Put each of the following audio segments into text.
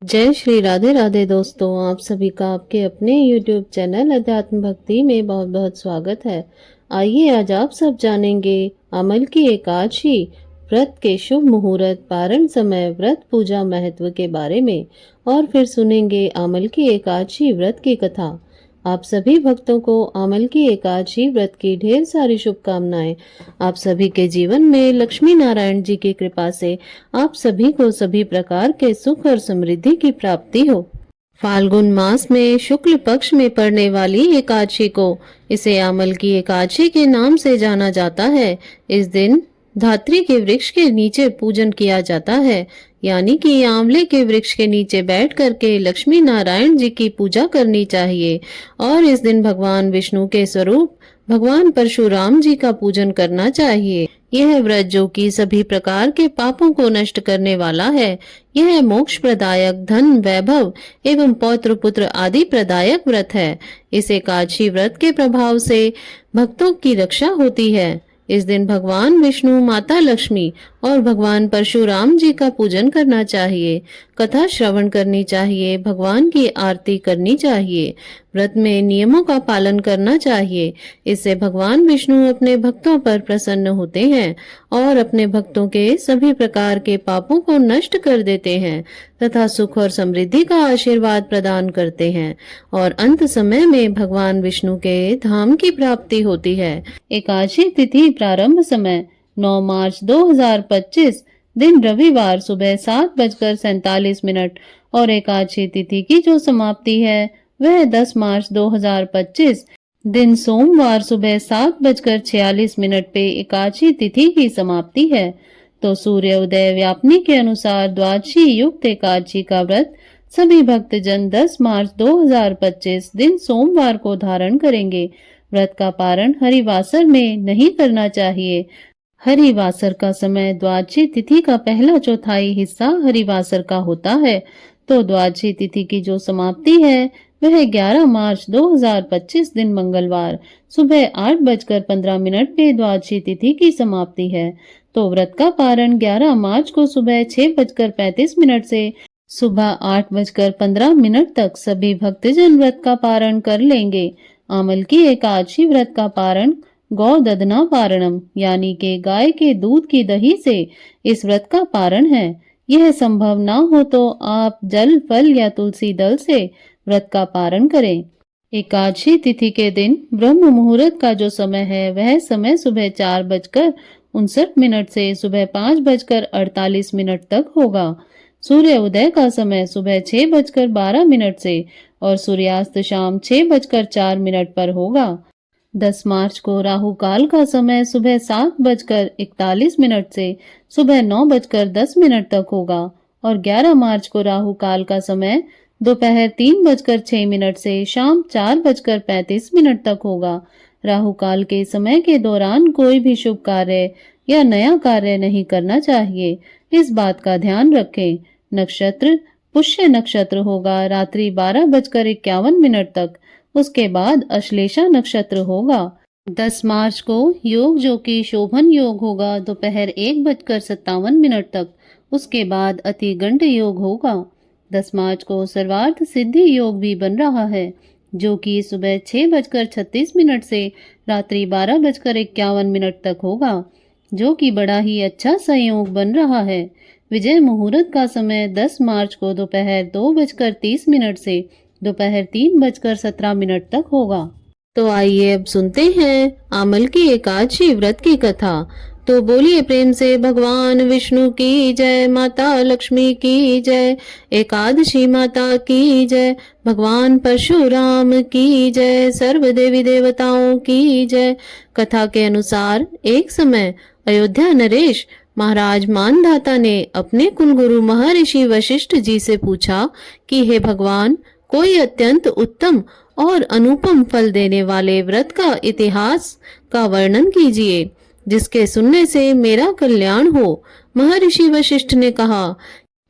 जय श्री राधे राधे दोस्तों, आप सभी का आपके अपने YouTube चैनल अध्यात्म भक्ति में बहुत बहुत स्वागत है। आइए आज आप सब जानेंगे अमल की एकादशी व्रत के शुभ मुहूर्त, पारण समय, व्रत पूजा महत्व के बारे में और फिर सुनेंगे अमल की एकादशी व्रत की कथा। आप सभी भक्तों को अमल की एकादशी व्रत की ढेर सारी शुभकामनाएं। आप सभी के जीवन में लक्ष्मी नारायण जी की कृपा से आप सभी को सभी प्रकार के सुख और समृद्धि की प्राप्ति हो। फाल्गुन मास में शुक्ल पक्ष में पड़ने वाली एकादशी को इसे अमल की एकादशी के नाम से जाना जाता है। इस दिन धात्री के वृक्ष के नीचे पूजन किया जाता है, यानी कि आंवले के वृक्ष के नीचे बैठ करके लक्ष्मी नारायण जी की पूजा करनी चाहिए और इस दिन भगवान विष्णु के स्वरूप भगवान परशुराम जी का पूजन करना चाहिए। यह व्रत जो कि सभी प्रकार के पापों को नष्ट करने वाला है, यह मोक्ष प्रदायक, धन, वैभव एवं पौत्र पुत्र आदि प्रदायक व्रत है। इस एकादशी व्रत के प्रभाव से भक्तों की रक्षा होती है। इस दिन भगवान विष्णु, माता लक्ष्मी और भगवान परशुराम जी का पूजन करना चाहिए, कथा श्रवण करनी चाहिए, भगवान की आरती करनी चाहिए। व्रत में नियमों का पालन करना चाहिए। इससे भगवान विष्णु अपने भक्तों पर प्रसन्न होते हैं और अपने भक्तों के सभी प्रकार के पापों को नष्ट कर देते हैं तथा सुख और समृद्धि का आशीर्वाद प्रदान करते हैं और अंत समय में भगवान विष्णु के धाम की प्राप्ति होती है। एकादशी तिथि प्रारंभ समय 9 मार्च 2025 दिन रविवार सुबह 7:47 और एकादशी तिथि की जो समाप्ति है वह 10 मार्च 2025 दिन सोमवार सुबह 7:46 पे एकादशी तिथि की समाप्ति है। तो सूर्य उदय व्यापनी के अनुसार द्वादशी युक्त एकादशी का व्रत सभी भक्तजन 10 मार्च 2025 दिन सोमवार को धारण करेंगे। व्रत का पारण हरिवासर में नहीं करना चाहिए। हरिवासर का समय द्वादशी तिथि का पहला चौथाई हिस्सा हरिवासर का होता है। तो द्वादशी तिथि की जो समाप्ति है वह 11 मार्च 2025 दिन मंगलवार सुबह 8:15 पे द्वादशी तिथि की समाप्ति है। तो व्रत का पारण 11 मार्च को सुबह 6:35 से सुबह 8:15 तक सभी भक्तजन व्रत का पारण कर लेंगे। अमल की एकादशी व्रत का पारण गौ दधना पारणम, यानी के गाय के दूध की दही से इस व्रत का पारण है। यह संभव ना हो तो आप जल, फल या तुलसी दल से व्रत का पारण करें। एकादशी तिथि के दिन ब्रह्म मुहूर्त का जो समय है वह समय सुबह 4:59 से सुबह 5:48 तक होगा। सूर्य उदय का समय सुबह 6:12 से और सूर्यास्त शाम 6:04 पर होगा। 10 मार्च को राहु काल का समय सुबह 7:41 से सुबह 9:10 तक होगा और 11 मार्च को राहु काल का समय दोपहर 3:06 से शाम 4:35 तक होगा। राहु काल के समय के दौरान कोई भी शुभ कार्य या नया कार्य नहीं करना चाहिए, इस बात का ध्यान रखें। नक्षत्र पुष्य नक्षत्र होगा रात्रि 12:51 तक, उसके बाद अश्लेषा नक्षत्र होगा। 10 मार्च को योग जो कि शोभन योग होगा दोपहर 1:57 तक, उसके बाद अतिगंड योग होगा। 10 मार्च को सर्वार्थ सिद्धि योग भी बन रहा है जो कि सुबह 6:36 से रात्रि 12:51 तक होगा, जो कि बड़ा ही अच्छा संयोग बन रहा है। विजय मुहूर्त का समय 10 मार्च को दोपहर 2:30 से दोपहर 3:17 तक होगा। तो आइए अब सुनते हैं अमल की एकादशी व्रत की कथा। तो बोलिए प्रेम से भगवान विष्णु की जय, माता लक्ष्मी की जय, एकादशी माता की जय, भगवान परशुराम की जय, सर्व देवी देवताओं की जय। कथा के अनुसार एक समय अयोध्या नरेश महाराज मानधाता ने अपने कुलगुरु महर्षि वशिष्ठ जी से पूछा कि हे भगवान, कोई अत्यंत उत्तम और अनुपम फल देने वाले व्रत का इतिहास का वर्णन कीजिए जिसके सुनने से मेरा कल्याण हो। महर्षि वशिष्ठ ने कहा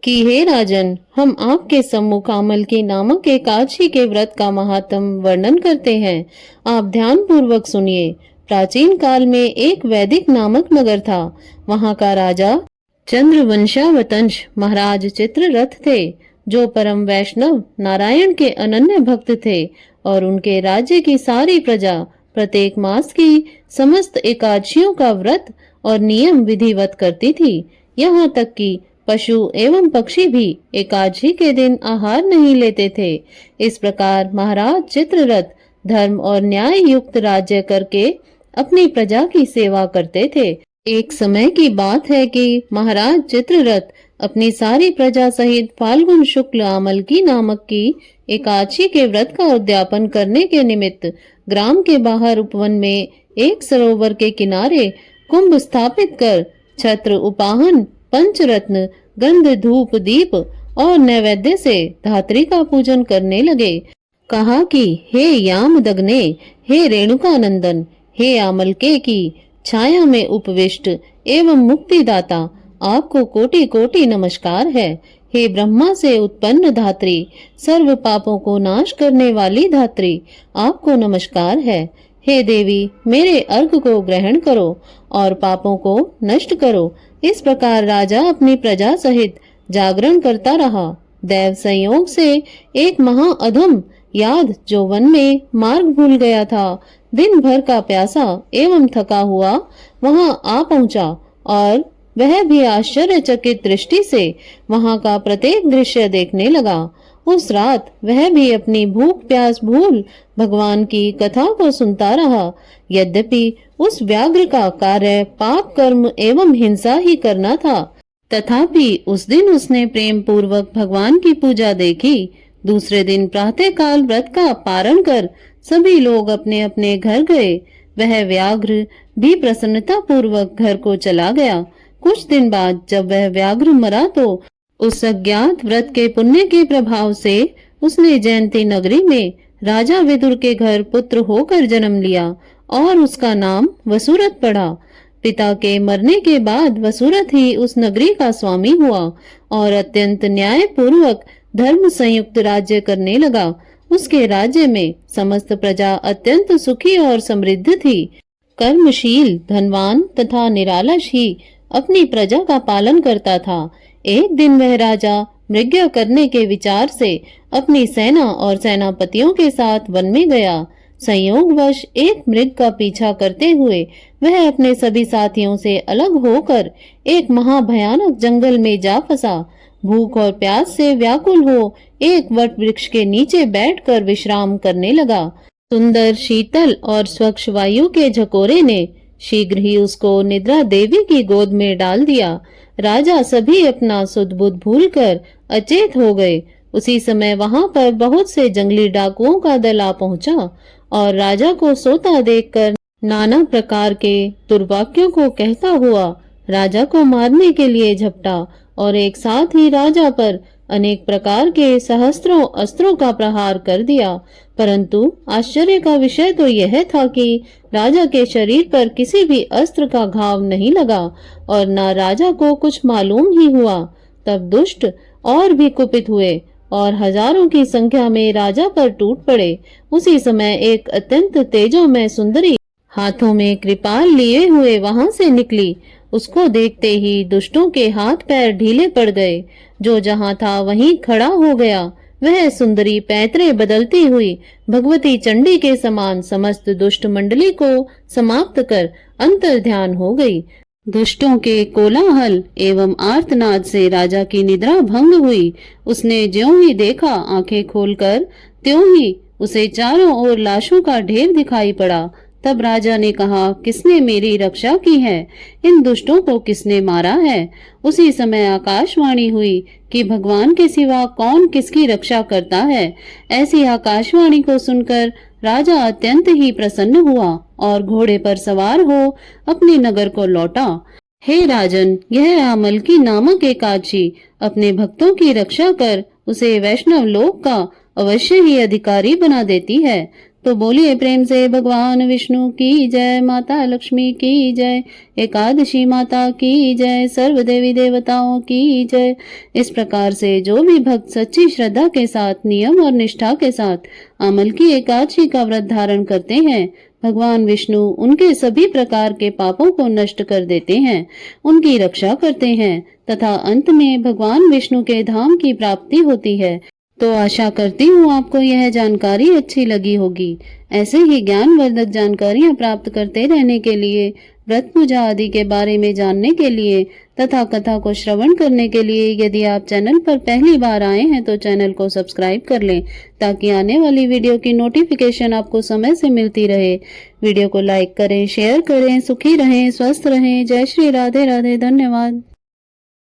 कि हे राजन, हम आपके सम्मुख अमल की नामक एकादशी के व्रत का महात्म वर्णन करते हैं। आप ध्यान पूर्वक सुनिए। प्राचीन काल में एक वैदिक नामक नगर था। वहां का राजा चंद्रवंशावतंश महाराज चित्ररथ थे। जो परम वैष्णव नारायण के अनन्य भक्त थे और उनके राज्य की सारी प्रजा प्रत्येक मास की समस्त एकादशियों का व्रत और नियम विधिवत करती थी। यहाँ तक कि पशु एवं पक्षी भी एकादशी के दिन आहार नहीं लेते थे। इस प्रकार महाराज चित्ररथ धर्म और न्याय युक्त राज्य करके अपनी प्रजा की सेवा करते थे। एक समय की बात है कि महाराज चित्ररथ अपनी सारी प्रजा सहित फाल्गुन शुक्ल आमलकी नामक की एकादशी के व्रत का उद्यापन करने के निमित्त ग्राम के बाहर उपवन में एक सरोवर के किनारे कुंभ स्थापित कर छत्र उपाहन पंचरत्न गंध धूप दीप और नैवेद्य से धात्री का पूजन करने लगे। कहा कि हे यामदग्ने, हे रेणुकानंदन, हे आमलके की छाया में उपविष्ट एवं मुक्तिदाता, आपको कोटि कोटि नमस्कार है। हे ब्रह्मा से उत्पन्न धात्री, सर्व पापों को नाश करने वाली धात्री, आपको नमस्कार है। हे देवी, मेरे अर्घ को ग्रहण करो और पापों को नष्ट करो। इस प्रकार राजा अपनी प्रजा सहित जागरण करता रहा। दैव संयोग से एक महा अधम याद जो वन में मार्ग भूल गया था, दिन भर का प्यासा एवं थका हुआ वहां आ पहुंचा और वह भी आश्चर्यचकित दृष्टि से वहां का प्रत्येक दृश्य देखने लगा। उस रात वह भी अपनी भूख प्यास भूल भगवान की कथा को सुनता रहा। यद्यपि उस व्याघ्र का कार्य पाप कर्म एवं हिंसा ही करना था, तथापि उस दिन उसने प्रेम पूर्वक भगवान की पूजा देखी। दूसरे दिन प्रातःकाल व्रत का पारण कर सभी लोग अपने अपने घर गए। वह व्याघ्र भी प्रसन्नता पूर्वक घर को चला गया। कुछ दिन बाद जब वह व्याघ्र मरा तो उस अज्ञात व्रत के पुण्य के प्रभाव से उसने जयंती नगरी में राजा विदुर के घर पुत्र होकर जन्म लिया और उसका नाम वसुरथ पड़ा। पिता के मरने के बाद वसुरथ ही उस नगरी का स्वामी हुआ और अत्यंत न्याय पूर्वक धर्म संयुक्त राज्य करने लगा। उसके राज्य में समस्त प्रजा अत्यंत सुखी और समृद्ध थी। कर्मशील, धनवान तथा निरालस ही अपनी प्रजा का पालन करता था। एक दिन वह राजा मृग्या करने के विचार से अपनी सेना और सेनापतियों के साथ वन में गया। संयोगवश एक मृग का पीछा करते हुए वह अपने सभी साथियों से अलग होकर एक महाभयानक जंगल में जा फंसा। भूख और प्यास से व्याकुल हो एक वट वृक्ष के नीचे बैठकर विश्राम करने लगा। सुंदर शीतल और स्वच्छ वायु के झकोरे ने शीघ्र ही उसको निद्रा देवी की गोद में डाल दिया। राजा सभी अपना सुध-बुध भूलकर अचेत हो गए। उसी समय वहां पर बहुत से जंगली डाकुओं का दल आ पहुंचा और राजा को सोता देखकर नाना प्रकार के दुर्वाक्यों को कहता हुआ राजा को मारने के लिए झपटा और एक साथ ही राजा पर अनेक प्रकार के सहस्त्रों अस्त्रों का प्रहार कर दिया। परंतु आश्चर्य का विषय तो यह था कि राजा के शरीर पर किसी भी अस्त्र का घाव नहीं लगा और न राजा को कुछ मालूम ही हुआ। तब दुष्ट और भी कुपित हुए और हजारों की संख्या में राजा पर टूट पड़े। उसी समय एक अत्यंत तेजोमय सुंदरी हाथों में कृपाल लिए हुए वहां से निकली। उसको देखते ही दुष्टों के हाथ पैर ढीले पड़ गए। जो जहां था वहीं खड़ा हो गया। वह सुंदरी पैतरे बदलती हुई भगवती चंडी के समान समस्त दुष्ट मंडली को समाप्त कर अंतर्ध्यान हो गई। दुष्टों के कोलाहल एवं आर्तनाद से राजा की निद्रा भंग हुई। उसने ज्यों ही देखा आंखें खोलकर त्यों ही उसे चारों ओर लाशों का ढेर दिखाई पड़ा। तब राजा ने कहा, किसने मेरी रक्षा की है? इन दुष्टों को किसने मारा है? उसी समय आकाशवाणी हुई कि भगवान के सिवा कौन किसकी रक्षा करता है। ऐसी आकाशवाणी को सुनकर राजा अत्यंत ही प्रसन्न हुआ और घोड़े पर सवार हो अपने नगर को लौटा। हे राजन, यह आमलकी नामक एकादशी अपने भक्तों की रक्षा कर उसे वैष्णव लोक का अवश्य ही अधिकारी बना देती है। तो बोलिए प्रेम से भगवान विष्णु की जय, माता लक्ष्मी की जय, एकादशी माता की जय, सर्व देवी देवताओं की जय। इस प्रकार से जो भी भक्त सच्ची श्रद्धा के साथ नियम और निष्ठा के साथ आमलकी एकादशी का व्रत धारण करते हैं, भगवान विष्णु उनके सभी प्रकार के पापों को नष्ट कर देते हैं, उनकी रक्षा करते हैं तथा अंत में भगवान विष्णु के धाम की प्राप्ति होती है। तो आशा करती हूँ आपको यह जानकारी अच्छी लगी होगी। ऐसे ही ज्ञानवर्धक जानकारियाँ प्राप्त करते रहने के लिए, व्रत पूजा आदि के बारे में जानने के लिए तथा कथा को श्रवण करने के लिए यदि आप चैनल पर पहली बार आए हैं तो चैनल को सब्सक्राइब कर लें, ताकि आने वाली वीडियो की नोटिफिकेशन आपको समय से मिलती रहे। वीडियो को लाइक करें, शेयर करें। सुखी रहें, स्वस्थ रहें। जय श्री राधे राधे। धन्यवाद।